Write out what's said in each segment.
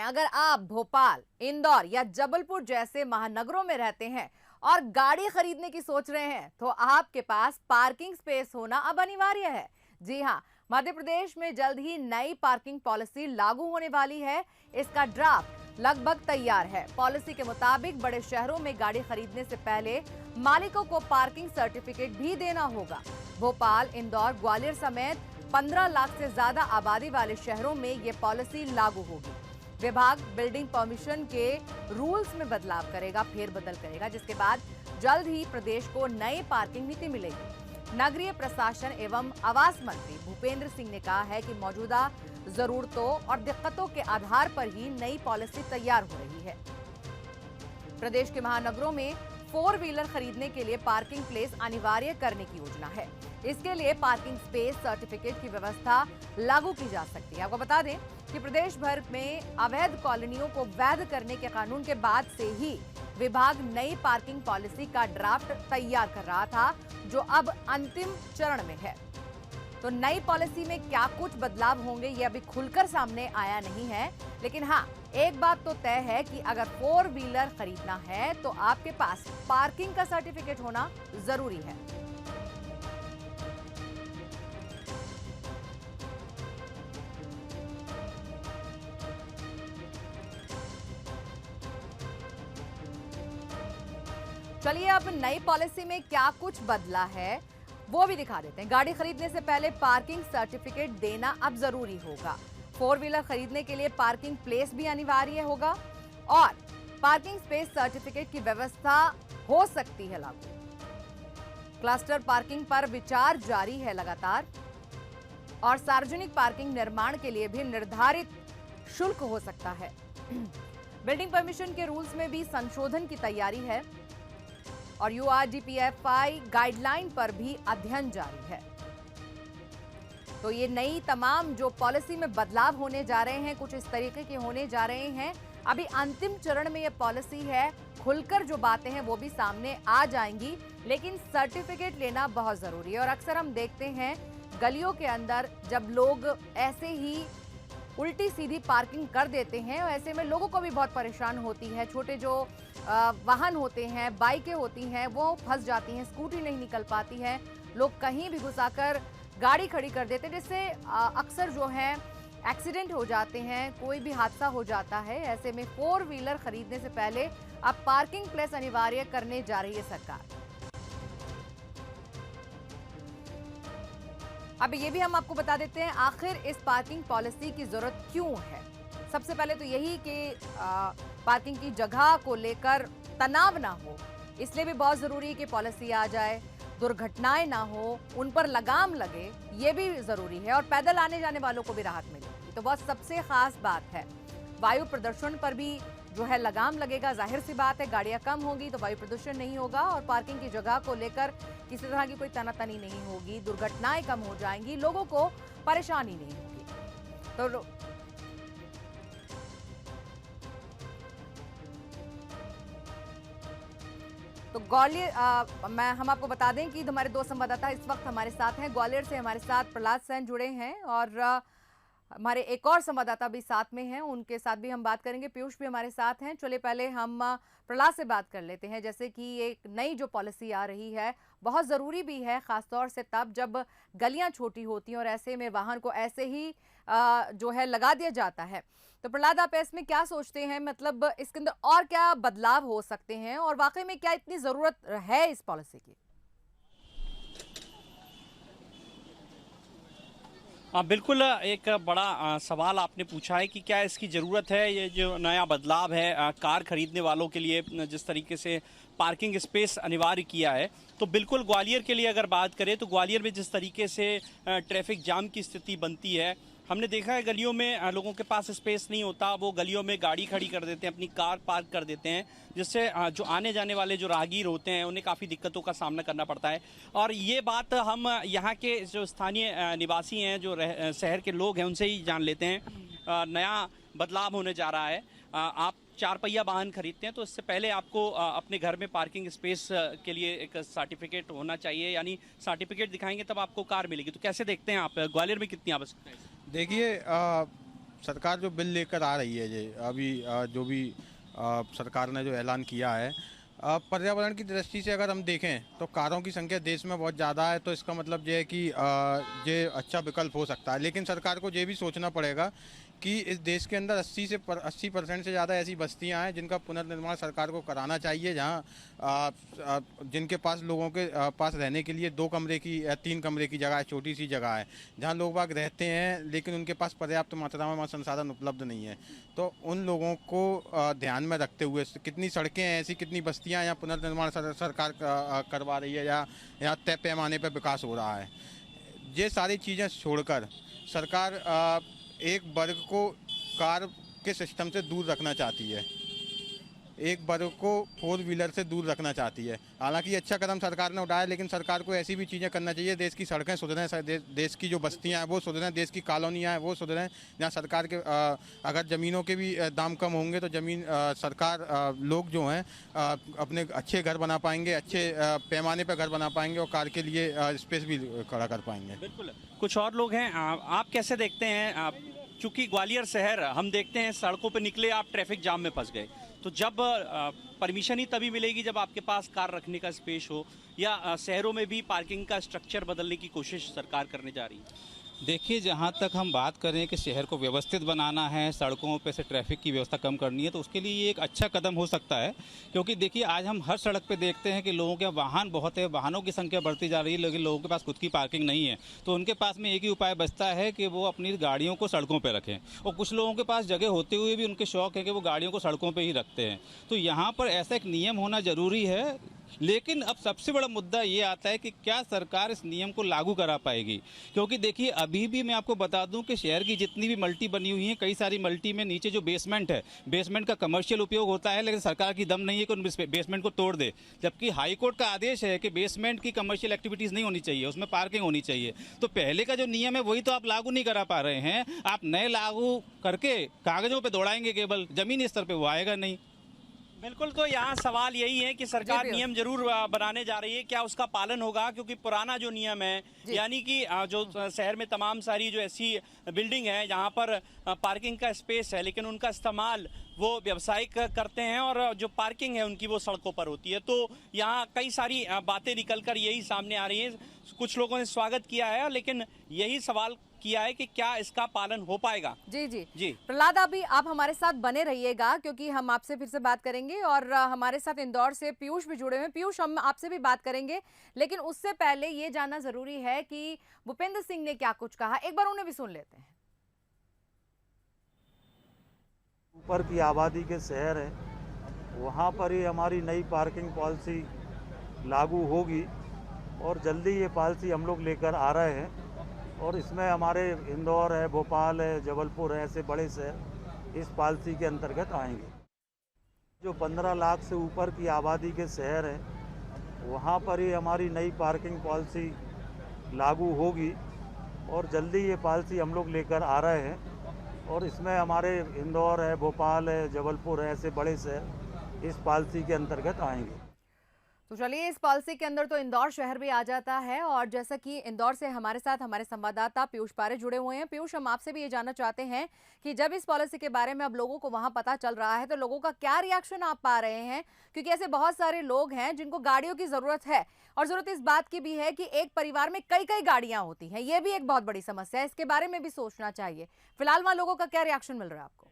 हैं, अगर आप भोपाल, इंदौर या जबलपुर जैसे महानगरों में रहते हैं और गाड़ी खरीदने की सोच रहे हैं, तो आपके पास पार्किंग स्पेस होना अब अनिवार्य है। जी हां, मध्य प्रदेश में जल्द ही नई पार्किंग पॉलिसी लागू होने वाली है। इसका ड्राफ्ट लगभग तैयार है। पॉलिसी के मुताबिक बड़े शहरों में गाड़ी खरीदने से पहले मालिकों को पार्किंग सर्टिफिकेट भी देना होगा। भोपाल, इंदौर, ग्वालियर समेत 15 लाख से ज्यादा आबादी वाले शहरों में यह पॉलिसी लागू होगी। विभाग बिल्डिंग परमिशन के रूल्स में बदलाव करेगा, फेरबदल करेगा, जिसके बाद जल्द ही प्रदेश को नई पार्किंग नीति मिलेगी। नगरीय प्रशासन एवं आवास मंत्री भूपेंद्र सिंह ने कहा है कि मौजूदा जरूरतों और दिक्कतों के आधार पर ही नई पॉलिसी तैयार हो रही है। प्रदेश के महानगरों में 4 व्हीलर खरीदने के लिए पार्किंग प्लेस अनिवार्य करने की योजना है। इसके लिए पार्किंग स्पेस सर्टिफिकेट की व्यवस्था लागू की जा सकती है। आपको बता दें कि प्रदेश भर में अवैध कॉलोनियों को वैध करने के कानून के बाद से ही विभाग नई पार्किंग पॉलिसी का ड्राफ्ट तैयार कर रहा था, जो अब अंतिम चरण में है। तो नई पॉलिसी में क्या कुछ बदलाव होंगे ये अभी खुलकर सामने आया नहीं है, लेकिन हाँ, एक बात तो तय है कि अगर 4 व्हीलर खरीदना है तो आपके पास पार्किंग का सर्टिफिकेट होना जरूरी है। चलिए अब नई पॉलिसी में क्या कुछ बदला है वो भी दिखा देते हैं। गाड़ी खरीदने से पहले पार्किंग सर्टिफिकेट देना अब जरूरी होगा। 4 व्हीलर खरीदने के लिए पार्किंग प्लेस भी अनिवार्य होगा और पार्किंग स्पेस सर्टिफिकेट की व्यवस्था हो सकती है लागू। क्लस्टर पार्किंग पर विचार जारी है लगातार और सार्वजनिक पार्किंग निर्माण के लिए भी निर्धारित शुल्क हो सकता है। बिल्डिंग परमिशन के रूल्स में भी संशोधन की तैयारी है और URDPFI गाइडलाइन पर भी अध्ययन जारी है। तो ये नई तमाम जो पॉलिसी में बदलाव होने जा रहे हैं, कुछ इस तरीके के होने जा रहे हैं। अभी अंतिम चरण में ये पॉलिसी है, खुलकर जो बातें हैं वो भी सामने आ जाएंगी, लेकिन सर्टिफिकेट लेना बहुत जरूरी है। और अक्सर हम देखते हैं गलियों के अंदर जब लोग ऐसे ही उल्टी सीधी पार्किंग कर देते हैं, और ऐसे में लोगों को भी बहुत परेशान होती है। छोटे जो वाहन होते हैं, बाइकें होती हैं, वो फंस जाती हैं, स्कूटी नहीं निकल पाती है, लोग कहीं भी घुसाकर गाड़ी खड़ी कर देते हैं, जिससे अक्सर जो है एक्सीडेंट हो जाते हैं, कोई भी हादसा हो जाता है। ऐसे में 4 व्हीलर खरीदने से पहले अब पार्किंग प्लेस अनिवार्य करने जा रही है सरकार। अब ये भी हम आपको बता देते हैं आखिर इस पार्किंग पॉलिसी की जरूरत क्यों है। सबसे पहले तो यही कि पार्किंग की जगह को लेकर तनाव ना हो, इसलिए भी बहुत जरूरी है कि पॉलिसी आ जाए। दुर्घटनाएं ना हो, उन पर लगाम लगे, ये भी जरूरी है। और पैदल आने जाने वालों को भी राहत मिलेगी, तो बहुत सबसे खास बात है। वायु प्रदूषण पर भी जो है लगाम लगेगा। जाहिर सी बात है, गाड़ियां कम होगी तो वायु प्रदूषण नहीं होगा और पार्किंग की जगह को लेकर किसी तरह की कोई तनातनी नहीं होगी, दुर्घटनाएं कम हो जाएंगी, लोगों को परेशानी नहीं होगी। तो ग्वालियर हम आपको बता दें कि हमारे 2 संवाददाता इस वक्त हमारे साथ हैं। ग्वालियर से हमारे साथ प्रहलाद सैन जुड़े हैं और हमारे एक और संवाददाता भी साथ में हैं, उनके साथ भी हम बात करेंगे। पीयूष भी हमारे साथ हैं। चलिए पहले हम प्रहलाद से बात कर लेते हैं। जैसे कि एक नई जो पॉलिसी आ रही है, बहुत ज़रूरी भी है, ख़ासतौर से तब जब गलियां छोटी होती हैं और ऐसे में वाहन को ऐसे ही जो है लगा दिया जाता है। तो प्रहलाद, आप इसमें क्या सोचते हैं, मतलब इसके अंदर और क्या बदलाव हो सकते हैं और वाकई में क्या इतनी ज़रूरत है इस पॉलिसी की? हाँ, बिल्कुल एक बड़ा सवाल आपने पूछा है कि क्या इसकी ज़रूरत है। ये जो नया बदलाव है कार खरीदने वालों के लिए, जिस तरीके से पार्किंग स्पेस अनिवार्य किया है, तो बिल्कुल ग्वालियर के लिए अगर बात करें तो ग्वालियर में जिस तरीके से ट्रैफिक जाम की स्थिति बनती है, हमने देखा है गलियों में लोगों के पास स्पेस नहीं होता, वो गलियों में गाड़ी खड़ी कर देते हैं, अपनी कार पार्क कर देते हैं, जिससे जो आने जाने वाले जो राहगीर होते हैं उन्हें काफ़ी दिक्कतों का सामना करना पड़ता है। और ये बात हम यहाँ के जो स्थानीय निवासी हैं, जो शहर के लोग हैं, उनसे ही जान लेते हैं। नया बदलाव होने जा रहा है। आप 4 पहिया वाहन खरीदते हैं तो इससे पहले आपको अपने घर में पार्किंग स्पेस के लिए एक सर्टिफिकेट होना चाहिए, यानी सर्टिफिकेट दिखाएंगे तब आपको कार मिलेगी। तो कैसे देखते हैं आप, ग्वालियर में कितनी आवश्यकता है? देखिए, सरकार जो बिल लेकर आ रही है ये अभी जो भी सरकार ने जो ऐलान किया है, पर्यावरण की दृष्टि से अगर हम देखें तो कारों की संख्या देश में बहुत ज़्यादा है, तो इसका मतलब ये है कि ये अच्छा विकल्प हो सकता है। लेकिन सरकार को ये भी सोचना पड़ेगा कि इस देश के अंदर 80% से ज़्यादा ऐसी बस्तियां हैं जिनका पुनर्निर्माण सरकार को कराना चाहिए, जहां जिनके पास लोगों के पास रहने के लिए 2 कमरे की या 3 कमरे की जगह है, छोटी सी जगह है, जहां लोग बाग रहते हैं लेकिन उनके पास पर्याप्त मात्रा में संसाधन उपलब्ध नहीं है। तो उन लोगों को ध्यान में रखते हुए कितनी सड़कें हैं ऐसी, कितनी बस्तियाँ यहाँ पुनर्निर्माण सरकार करवा रही है या यहाँ तय पैमाने पर विकास हो रहा है, ये सारी चीज़ें छोड़कर सरकार एक वर्ग को कार के सिस्टम से दूर रखना चाहती है, एक वर्ग को 4 व्हीलर से दूर रखना चाहती है। हालांकि अच्छा कदम सरकार ने उठाया, लेकिन सरकार को ऐसी भी चीज़ें करना चाहिए, देश की सड़कें सुधरें, देश की जो बस्तियां हैं वो सुधरें, देश की कॉलोनियां हैं वो सुधरें, जहां सरकार के अगर ज़मीनों के भी दाम कम होंगे तो ज़मीन सरकार लोग जो हैं अपने अच्छे घर बना पाएंगे, अच्छे पैमाने पर घर बना पाएंगे और कार के लिए स्पेस भी खड़ा कर पाएंगे। बिल्कुल। कुछ और लोग हैं, आप कैसे देखते हैं? चूंकि ग्वालियर शहर हम देखते हैं सड़कों पर निकले आप ट्रैफिक जाम में फंस गए, तो जब परमिशन ही तभी मिलेगी जब आपके पास कार रखने का स्पेस हो, या शहरों में भी पार्किंग का स्ट्रक्चर बदलने की कोशिश सरकार करने जा रही है? देखिए, जहाँ तक हम बात करें कि शहर को व्यवस्थित बनाना है, सड़कों पे से ट्रैफिक की व्यवस्था कम करनी है, तो उसके लिए ये एक अच्छा कदम हो सकता है। क्योंकि देखिए, आज हम हर सड़क पे देखते हैं कि लोगों के वाहन बहुत है, वाहनों की संख्या बढ़ती जा रही है, लेकिन लोगों के पास खुद की पार्किंग नहीं है। तो उनके पास में एक ही उपाय बचता है कि वो अपनी गाड़ियों को सड़कों पर रखें। और कुछ लोगों के पास जगह होते हुए भी उनके शौक है कि वो गाड़ियों को सड़कों पर ही रखते हैं। तो यहाँ पर ऐसा एक नियम होना ज़रूरी है। लेकिन अब सबसे बड़ा मुद्दा ये आता है कि क्या सरकार इस नियम को लागू करा पाएगी? क्योंकि देखिए, अभी भी मैं आपको बता दूं कि शहर की जितनी भी मल्टी बनी हुई हैं, कई सारी मल्टी में नीचे जो बेसमेंट है, बेसमेंट का कमर्शियल उपयोग होता है, लेकिन सरकार की दम नहीं है कि उन बेसमेंट को तोड़ दे। जबकि हाई कोर्ट का आदेश है कि बेसमेंट की कमर्शियल एक्टिविटीज़ नहीं होनी चाहिए, उसमें पार्किंग होनी चाहिए। तो पहले का जो नियम है वही तो आप लागू नहीं करा पा रहे हैं। आप नए लागू करके कागजों पर दौड़ाएंगे, केवल जमीनी स्तर पर वो आएगा नहीं। बिल्कुल। तो यहाँ सवाल यही है कि सरकार नियम जरूर बनाने जा रही है, क्या उसका पालन होगा? क्योंकि पुराना जो नियम है, यानी कि जो शहर में तमाम सारी जो ऐसी बिल्डिंग है जहाँ पर पार्किंग का स्पेस है, लेकिन उनका इस्तेमाल वो व्यावसायिक करते हैं और जो पार्किंग है उनकी वो सड़कों पर होती है। तो यहाँ कई सारी बातें निकलकर यही सामने आ रही हैं। कुछ लोगों ने स्वागत किया है, लेकिन यही सवाल किया है कि क्या इसका पालन हो पाएगा। जी जी जी प्रहलाद, अभी आप हमारे साथ बने रहिएगा क्योंकि हम आपसे फिर से बात करेंगे और हमारे साथ इंदौर से पीयूष भी जुड़े हुए हैं। पीयूष, हम आपसे भी बात करेंगे, लेकिन उससे पहले ये जानना जरूरी है कि भूपेंद्र सिंह ने क्या कुछ कहा, एक बार उन्हें भी सुन लेते हैं। ऊपर की आबादी के शहर है, वहाँ पर ही हमारी नई पार्किंग पॉलिसी लागू होगी और जल्दी ये पॉलिसी हम लोग लेकर आ रहे हैं। और इसमें हमारे इंदौर है, भोपाल है, जबलपुर है, ऐसे बड़े शहर इस पॉलिसी के अंतर्गत आएंगे। जो 15 लाख से ऊपर की आबादी के शहर हैं, वहाँ पर ही हमारी नई पार्किंग पॉलिसी लागू होगी और जल्दी ये पॉलिसी हम लोग लेकर आ रहे हैं। और इसमें हमारे इंदौर है, भोपाल है, जबलपुर है, ऐसे बड़े शहर इस पॉलिसी के अंतर्गत आएंगे। तो चलिए, इस पॉलिसी के अंदर तो इंदौर शहर भी आ जाता है और जैसा कि इंदौर से हमारे साथ हमारे संवाददाता पीयूष पारे जुड़े हुए हैं। पीयूष, हम आपसे भी ये जानना चाहते हैं कि जब इस पॉलिसी के बारे में अब लोगों को वहां पता चल रहा है तो लोगों का क्या रिएक्शन आप पा रहे हैं? क्योंकि ऐसे बहुत सारे लोग हैं जिनको गाड़ियों की जरूरत है और जरूरत इस बात की भी है कि एक परिवार में कई कई गाड़ियां होती हैं, ये भी एक बहुत बड़ी समस्या है, इसके बारे में भी सोचना चाहिए। फिलहाल वहां लोगों का क्या रिएक्शन मिल रहा है आपको?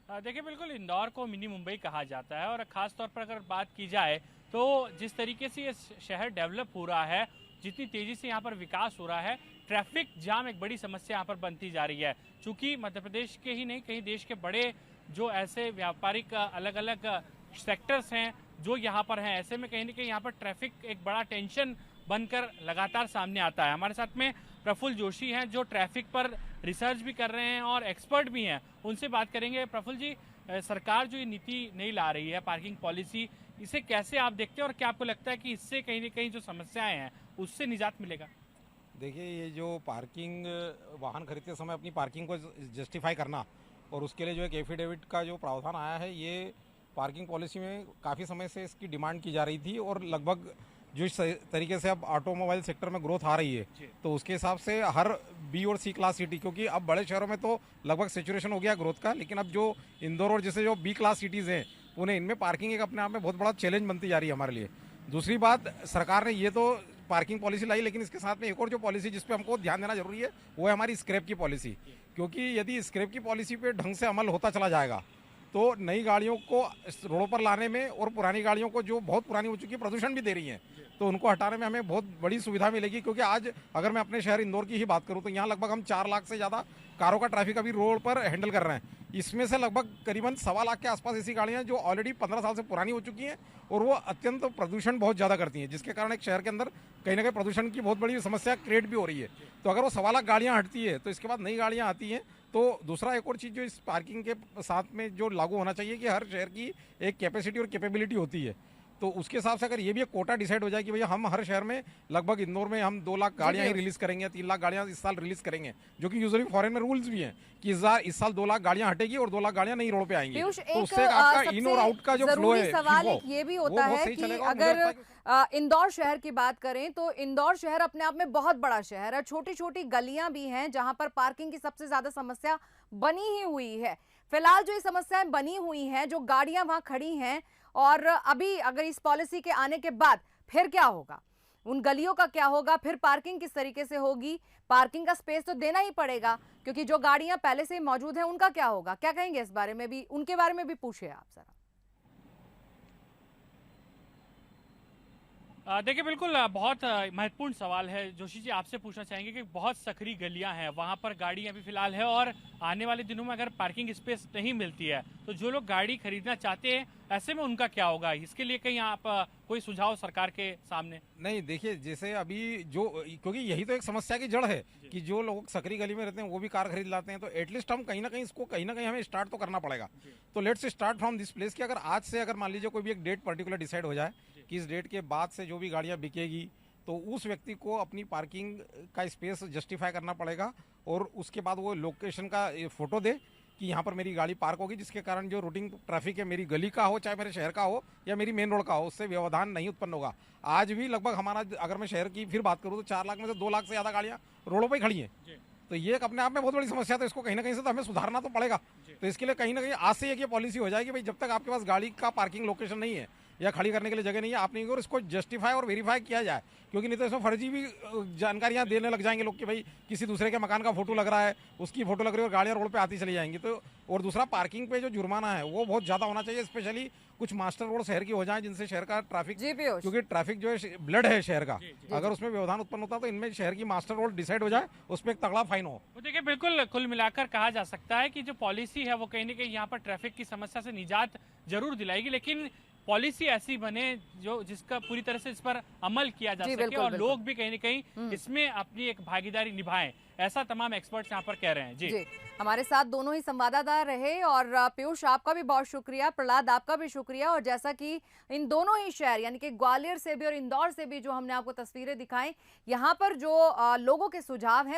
देखिए, बिल्कुल इंदौर को मिनी मुंबई कहा जाता है और ख़ास तौर पर अगर बात की जाए तो जिस तरीके से ये शहर डेवलप हो रहा है, जितनी तेज़ी से यहाँ पर विकास हो रहा है, ट्रैफिक जाम एक बड़ी समस्या यहाँ पर बनती जा रही है। चूँकि मध्य प्रदेश के ही नहीं, कई देश के बड़े जो ऐसे व्यापारिक अलग अलग सेक्टर्स हैं जो यहाँ पर हैं, ऐसे में कहीं ना कहीं यहाँ पर ट्रैफिक एक बड़ा टेंशन बनकर लगातार सामने आता है। हमारे साथ में प्रफुल्ल जोशी हैं जो ट्रैफिक पर रिसर्च भी कर रहे हैं और एक्सपर्ट भी हैं, उनसे बात करेंगे। प्रफुल्ल जी, सरकार जो ये नीति नहीं ला रही है पार्किंग पॉलिसी, इसे कैसे आप देखते हैं और क्या आपको लगता है कि इससे कहीं ना कहीं जो समस्याएं हैं उससे निजात मिलेगा? देखिए, ये जो पार्किंग वाहन खरीदते समय अपनी पार्किंग को जस्टिफाई करना और उसके लिए जो एक एफिडेविट का जो प्रावधान आया है, ये पार्किंग पॉलिसी में काफ़ी समय से इसकी डिमांड की जा रही थी और लगभग जो इस तरीके से अब ऑटोमोबाइल सेक्टर में ग्रोथ आ रही है, तो उसके हिसाब से हर बी और सी क्लास सिटी, क्योंकि अब बड़े शहरों में तो लगभग सेचुरेशन हो गया ग्रोथ का, लेकिन अब जो इंदौर और जैसे जो बी क्लास सिटीज़ हैं उन्हें इनमें पार्किंग एक अपने आप में बहुत बड़ा चैलेंज बनती जा रही है हमारे लिए। दूसरी बात, सरकार ने ये तो पार्किंग पॉलिसी लाई, लेकिन इसके साथ में एक और जो पॉलिसी जिस पे हमको ध्यान देना जरूरी है वो है हमारी स्क्रैप की पॉलिसी। क्योंकि यदि स्क्रैप की पॉलिसी पे ढंग से अमल होता चला जाएगा तो नई गाड़ियों को रोडों पर लाने में और पुरानी गाड़ियों को जो बहुत पुरानी हो चुकी है, प्रदूषण भी दे रही हैं, तो उनको हटाने में हमें बहुत बड़ी सुविधा मिलेगी। क्योंकि आज अगर मैं अपने शहर इंदौर की ही बात करूं तो यहाँ लगभग हम 4 लाख से ज़्यादा कारों का ट्रैफिक अभी रोड पर हैंडल कर रहे हैं। इसमें से लगभग करीबन 1.25 लाख के आसपास ऐसी गाड़ियाँ जो ऑलरेडी 15 साल से पुरानी हो चुकी हैं और वो अत्यंत प्रदूषण बहुत ज़्यादा करती हैं, जिसके कारण एक शहर के अंदर कहीं ना कहीं प्रदूषण की बहुत बड़ी समस्या क्रिएट भी हो रही है। तो अगर वो 1.25 लाख गाड़ियाँ हटती है तो इसके बाद नई गाड़ियाँ आती हैं। तो दूसरा एक और चीज़ जो इस पार्किंग के साथ में जो लागू होना चाहिए कि हर शहर की एक कैपेसिटी और कैपेबिलिटी होती है, तो उसके हिसाब से अगर ये भी एक कोटा डिसाइड हो जाए कि भैया हम हर शहर में लगभग इंदौर में हम 2 लाख गाड़ियां ही रिलीज करेंगे, 3 लाख गाड़ियां इस साल रिलीज करेंगे, जो कि यूजुअली फॉरेन में रूल्स भी हैं कि इस साल 2 लाख गाड़ियां हटेगी और 2 लाख गाड़ियां नई रोड पे आएंगी। तो उससे आपका इन और आउट का जो फ्लो है सवाल ये भी होता है कि अगर इंदौर शहर की बात करें तो इंदौर शहर अपने आप में बहुत बड़ा शहर है, छोटी छोटी गलियां भी हैं जहां पर पार्किंग की सबसे ज्यादा समस्या बनी ही हुई है। फिलहाल जो ये समस्याएं बनी हुई हैं, जो गाड़ियां वहां खड़ी हैं, और अभी अगर इस पॉलिसी के आने के बाद फिर क्या होगा, उन गलियों का क्या होगा, फिर पार्किंग किस तरीके से होगी, पार्किंग का स्पेस तो देना ही पड़ेगा क्योंकि जो गाड़ियां पहले से ही मौजूद हैं उनका क्या होगा, क्या कहेंगे इस बारे में भी, उनके बारे में भी पूछिए आप जरा। देखिए बिल्कुल बहुत महत्वपूर्ण सवाल है जोशी जी, आपसे पूछना चाहेंगे कि बहुत सकरी गलियां हैं, वहां पर गाड़ी अभी फिलहाल है और आने वाले दिनों में अगर पार्किंग स्पेस नहीं मिलती है तो जो लोग गाड़ी खरीदना चाहते हैं ऐसे में उनका क्या होगा, इसके लिए कहीं आप कोई सुझाव सरकार के सामने? नहीं, देखिए जैसे अभी जो, क्योंकि यही तो एक समस्या की जड़ है कि जो लोग सकरी गली में रहते हैं वो भी कार खरीद लाते हैं, तो एटलीस्ट हम कहीं ना कहीं इसको कहीं ना कहीं हमें स्टार्ट तो करना पड़ेगा। तो let's start from this place कि अगर आज से अगर मान लीजिए कोई भी एक डेट पर्टिकुलर डिसाइड हो जाए कि इस डेट के बाद से जो भी गाड़ियां बिकेगी तो उस व्यक्ति को अपनी पार्किंग का स्पेस जस्टिफाई करना पड़ेगा और उसके बाद वो लोकेशन का फोटो दे कि यहाँ पर मेरी गाड़ी पार्क होगी, जिसके कारण जो रूटिंग ट्रैफिक है मेरी गली का हो चाहे मेरे शहर का हो या मेरी मेन रोड का हो, उससे व्यवधान नहीं उत्पन्न होगा। आज भी लगभग हमारा, अगर मैं शहर की फिर बात करूँ तो 4 लाख में से 2 लाख से ज़्यादा गाड़ियाँ रोडों पर ही खड़ी हैं, तो ये एक अपने आप में बहुत बड़ी समस्या है। तो इसको कहीं ना कहीं से तो हमें सुधारना तो पड़ेगा। तो इसके लिए कहीं ना कहीं आज से एक ये पॉलिसी हो जाए कि भाई जब तक आपके पास गाड़ी का पार्किंग लोकेशन नहीं है या खड़ी करने के लिए जगह नहीं है, आप नहीं, और इसको जस्टिफाई और वेरीफाई किया जाए, क्योंकि नहीं तो इसमें फर्जी भी जानकारियां देने लग जाएंगे लोग कि भाई किसी दूसरे के मकान का फोटो लग रहा है, उसकी फोटो लग रही है और गाड़ियां रोड पे आती चली जाएंगी। तो और दूसरा, पार्किंग पे जो जुर्माना है वो बहुत ज्यादा होना चाहिए, स्पेशली कुछ मास्टर रोड शहर की हो जाए जिनसे शहर का ट्रैफिक, क्योंकि ट्रैफिक जो है ब्लड है शहर का, अगर उसमें व्यवधान उत्पन्न होता है तो इनमें शहर की मास्टर रोड डिसाइड हो जाए, उस पर एक तगड़ा फाइन हो। तो देखिए बिल्कुल कुल मिलाकर कहा जा सकता है कि जो पॉलिसी है वो कहीं ना कहीं यहाँ पर ट्रैफिक की समस्या से निजात जरूर दिलाएगी, लेकिन पॉलिसी ऐसी बने जो जिसका पूरी तरह से इस पर अमल किया जा सके और लोग भी कहीं ना कहीं इसमें अपनी एक भागीदारी निभाएं, ऐसा तमाम एक्सपर्ट्स यहाँ पर कह रहे हैं। जी हमारे साथ दोनों ही संवाददाता रहे और पीयूष आपका भी बहुत शुक्रिया, प्रहलाद आपका भी शुक्रिया। और जैसा कि इन दोनों ही शहर यानी कि ग्वालियर से भी और इंदौर से भी जो हमने आपको तस्वीरें दिखाई, यहाँ पर जो लोगों के सुझाव हैं